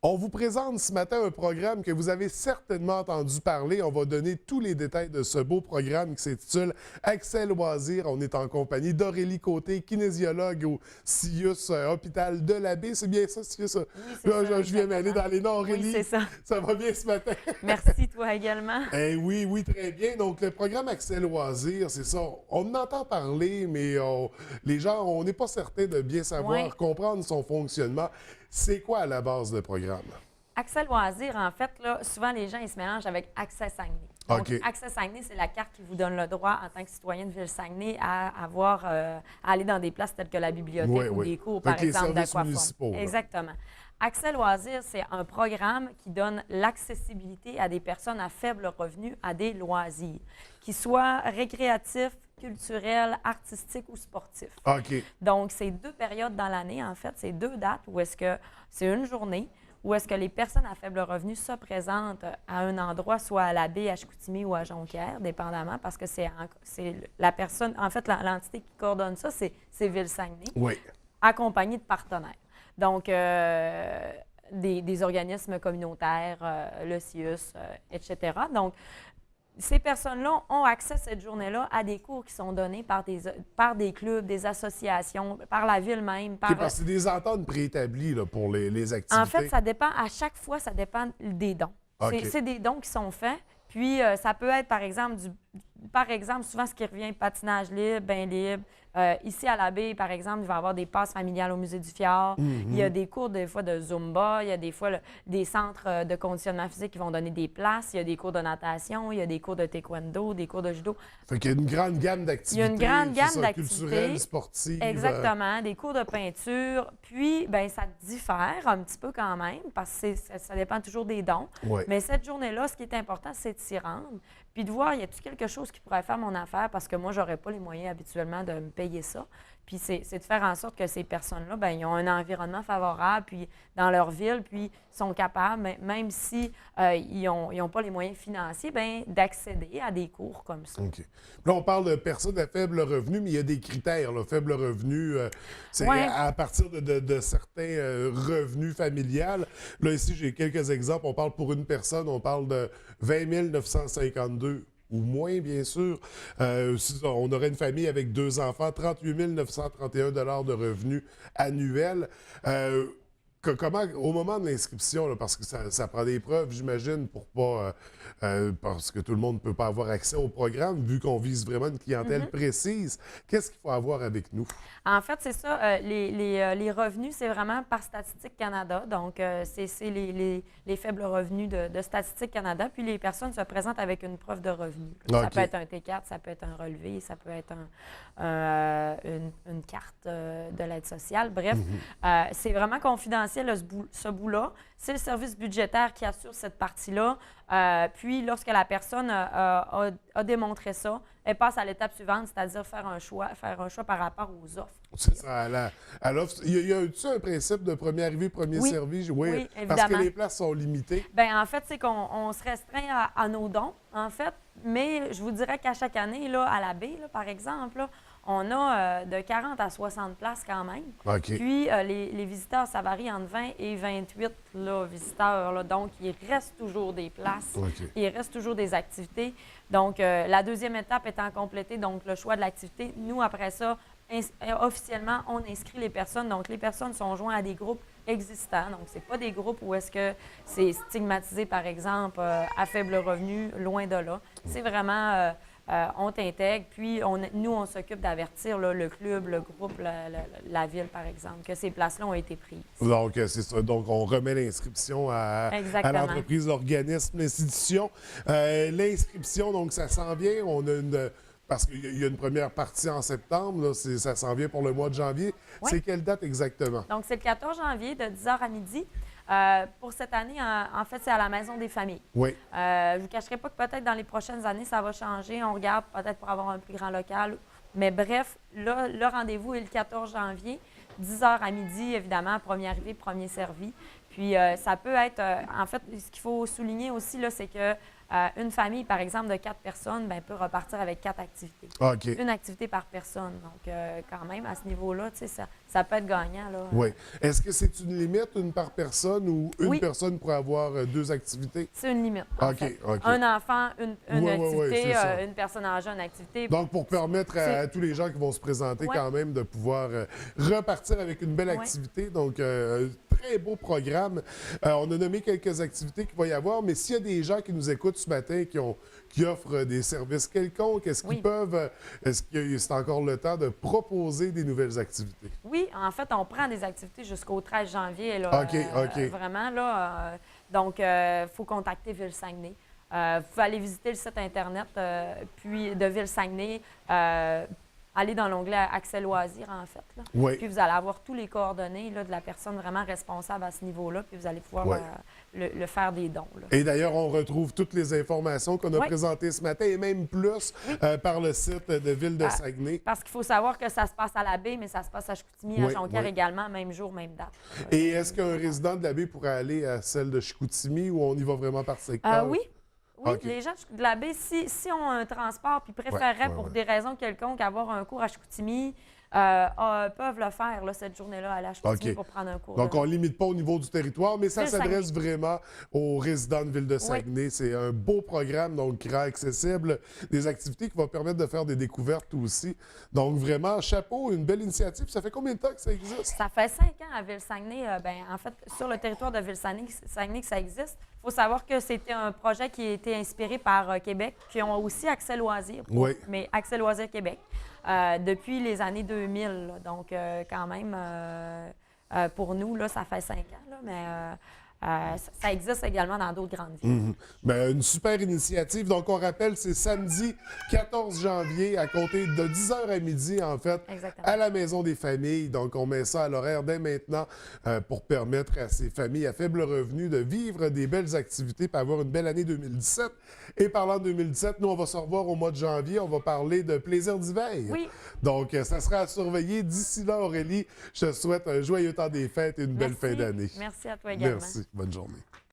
On vous présente ce matin un programme que vous avez certainement entendu parler. On va donner tous les détails de ce beau programme qui s'intitule Accès Loisirs. On est en compagnie d'Aurélie Côté, kinésiologue au CIUS Hôpital de la Baie. C'est bien ça, CIUS? Oui, c'est ça, Je viens m'aller dans les noms, Aurélie. Oui, c'est ça. Ça va bien ce matin? Merci, toi également. Oui, très bien. Donc, le programme Accès Loisirs, c'est ça. On en entend parler, mais les gens, on n'est pas certain de bien savoir, Ouais. comprendre son fonctionnement. C'est quoi à la base le programme? Accès Loisirs, en fait, là, souvent les gens ils se mélangent avec Accès Saguenay. Donc, OK. Accès Saguenay, c'est la carte qui vous donne le droit, en tant que citoyen de Ville-Saguenay, à aller dans des places telles que la bibliothèque Oui, ou oui. des cours, Fait par que les exemple, services d'aquaforme. municipaux, là. Exactement. Accès Loisirs, c'est un programme qui donne l'accessibilité à des personnes à faible revenu à des loisirs, qu'ils soient récréatifs, culturels, artistiques ou sportifs. OK. Donc, c'est 2 périodes dans l'année, en fait. C'est 2 dates où est-ce que c'est une journée où est-ce que les personnes à faible revenu se présentent à un endroit, soit à la baie, à Chicoutimi ou à Jonquière, dépendamment, parce que c'est la personne, en fait, l'entité qui coordonne ça, c'est Ville-Saguenay, Oui. accompagnée de partenaires. Donc, des organismes communautaires, le CIUS, etc. Donc, ces personnes-là ont accès cette journée-là à des cours qui sont donnés par des clubs, des associations, par la ville même. OK, parce que c'est des ententes préétablies là, pour les activités. En fait, ça dépend, à chaque fois, ça dépend des dons. OK. C'est des dons qui sont faits. Puis, ça peut être, par exemple, souvent ce qui revient, patinage libre, bain libre. Ici, à la baie, par exemple, il va y avoir des passes familiales au Musée du Fjord. Il y a des cours, des fois, de Zumba. Il y a des fois des centres de conditionnement physique qui vont donner des places. Il y a des cours de natation. Il y a des cours de taekwondo, des cours de judo. Fait qu'il y a une grande gamme d'activités. Il y a une grande gamme c'est ça, d'activités. culturelles, sportives. Exactement, des cours de peinture. Puis, bien, ça diffère un petit peu quand même, parce que ça dépend toujours des dons. Ouais. Mais cette journée-là, ce qui est important, c'est de s'y rendre, puis de voir, y a-t-il quelque chose qui pourrait faire mon affaire, parce que moi, j'aurais pas les moyens habituellement de me payer ça. Puis c'est de faire en sorte que ces personnes-là, bien, ils ont un environnement favorable, puis dans leur ville, puis sont capables, même si ils n'ont pas les moyens financiers, bien, d'accéder à des cours comme ça. OK. Là, on parle de personnes à faible revenu, mais il y a des critères. Là. Faible revenu, c'est Ouais. à partir de certains revenus familiales. Là, ici, j'ai quelques exemples. On parle pour une personne, on parle de 20 952 ou moins, bien sûr. Si on aurait une famille avec 2 enfants, 38 931 de revenus annuels. Comment, au moment de l'inscription, là, parce que ça prend des preuves, j'imagine, pour pas. Parce que tout le monde ne peut pas avoir accès au programme, vu qu'on vise vraiment une clientèle précise. Qu'est-ce qu'il faut avoir avec nous? En fait, c'est ça. Les revenus, c'est vraiment par Statistique Canada. Donc, c'est les faibles revenus de Statistique Canada. Puis, les personnes se présentent avec une preuve de revenus. Ça OK. peut être un T4, ça peut être un relevé, ça peut être une carte de l'aide sociale. Bref, c'est vraiment confidentiel, là, ce bout-là. C'est le service budgétaire qui assure cette partie-là. Puis, lorsque la personne a démontré ça, elle passe à l'étape suivante, c'est-à-dire faire un choix par rapport aux offres. C'est ça, à l'offre. Y a-tu un principe de premier arrivé, premier Oui. servi? Oui, parce que évidemment. les places sont limitées. Bien, en fait, c'est qu'on se restreint à nos dons, en fait. Mais je vous dirais qu'à chaque année, là, à la baie, là, par exemple, là, on a de 40 à 60 places quand même. OK. Puis, les visiteurs, ça varie entre 20 et 28 là, visiteurs. Là. Donc, il reste toujours des places. OK. Il reste toujours des activités. Donc, la deuxième étape étant complétée, donc le choix de l'activité. Nous, après ça, officiellement, on inscrit les personnes. Donc, les personnes sont jointes à des groupes existants. Donc, ce n'est pas des groupes où est-ce que c'est stigmatisé, par exemple, à faible revenu, loin de là. C'est vraiment, on t'intègre, puis nous, on s'occupe d'avertir là, le club, le groupe, la ville, par exemple, que ces places-là ont été prises. Donc, c'est ça. Donc, on remet l'inscription à l'entreprise, l'organisme, l'institution. L'inscription, donc, ça s'en vient. On a parce qu'il y a une première partie en septembre, là, ça s'en vient pour le mois de janvier. Oui. C'est quelle date exactement? Donc, c'est le 14 janvier de 10h à midi. Pour cette année, en fait, c'est à la Maison des familles. Oui. Je ne vous cacherai pas que peut-être dans les prochaines années, ça va changer. On regarde peut-être pour avoir un plus grand local. Mais bref, là, le rendez-vous est le 14 janvier, 10h à midi, évidemment, premier arrivé, premier servi. Puis ça peut être, en fait, ce qu'il faut souligner aussi, là, c'est que une famille, par exemple, de 4 personnes, ben, peut repartir avec 4 activités. OK. Une activité par personne. Donc, quand même, à ce niveau-là, ça peut être gagnant. Là. Oui. Est-ce que c'est une limite, une par personne, ou une Oui. personne pourrait avoir 2 activités? C'est une limite. En OK, fait. OK. Un enfant, une Ouais, activité, c'est ça. une personne âgée, une activité. Donc, pour permettre C'est- à tous les gens qui vont se présenter Ouais. quand même de pouvoir repartir avec une belle Ouais. activité. Donc, un très beau programme. On a nommé quelques activités qu'il va y avoir, mais s'il y a des gens qui nous écoutent ce matin qui offrent des services quelconques, est-ce qu'ils Oui. peuvent, est-ce que c'est encore le temps de proposer des nouvelles activités? Oui, en fait, on prend des activités jusqu'au 13 janvier. Là, OK, OK. Vraiment, là. Donc, il faut contacter Ville-Saguenay. Vous pouvez aller visiter le site Internet puis de Ville-Saguenay. Aller dans l'onglet Accès loisirs, en fait. Là. Oui. Puis vous allez avoir tous les coordonnées là, de la personne vraiment responsable à ce niveau-là. Puis vous allez pouvoir Ouais. le faire des dons. Là. Et d'ailleurs, on retrouve toutes les informations qu'on a Oui. présentées ce matin et même plus par le site de Ville de Saguenay. Parce qu'il faut savoir que ça se passe à la baie, mais ça se passe à Chicoutimi, Oui, à Jonquière oui. également, même jour, même date. Et est-ce qu'un résident de la baie pourrait aller à celle de Chicoutimi ou on y va vraiment par secteur? Oui. Oui, OK. les gens de la baie, si ont un transport puis préféreraient ouais, pour ouais. des raisons quelconques avoir un cours à Chicoutimi, peuvent le faire là, cette journée-là, aller à Chicoutimi OK. pour prendre un cours. Donc, de- on ne limite pas au niveau du territoire, mais ça Ville-Saguenay. s'adresse vraiment aux résidents de Ville de Saguenay. C'est un beau programme, donc grand, accessible, des activités qui vont permettre de faire des découvertes aussi. Donc, vraiment, chapeau, une belle initiative. Ça fait combien de temps que ça existe? Ça fait 5 ans à Ville-Saguenay. En fait, sur le territoire de Ville-Saguenay que ça existe. Il faut savoir que c'était un projet qui a été inspiré par Québec, qui ont aussi Accès loisirs, Oui. mais Accès loisirs Québec, depuis les années 2000. Là. Donc, quand même, pour nous, là, ça fait 5 ans, là, mais ça existe également dans d'autres grandes villes. Mhm. Ben, une super initiative. Donc, on rappelle, c'est samedi 14 janvier à compter de 10h à midi, en fait, Exactement. à la Maison des familles. Donc, on met ça à l'horaire dès maintenant pour permettre à ces familles à faible revenu de vivre des belles activités et avoir une belle année 2017. Et parlant de 2017, nous, on va se revoir au mois de janvier. On va parler de plaisir d'hiver. Oui. Donc, ça sera à surveiller. D'ici là, Aurélie, je te souhaite un joyeux temps des fêtes et une belle fin Merci. d'année. Merci à toi également. Merci. Bonne journée.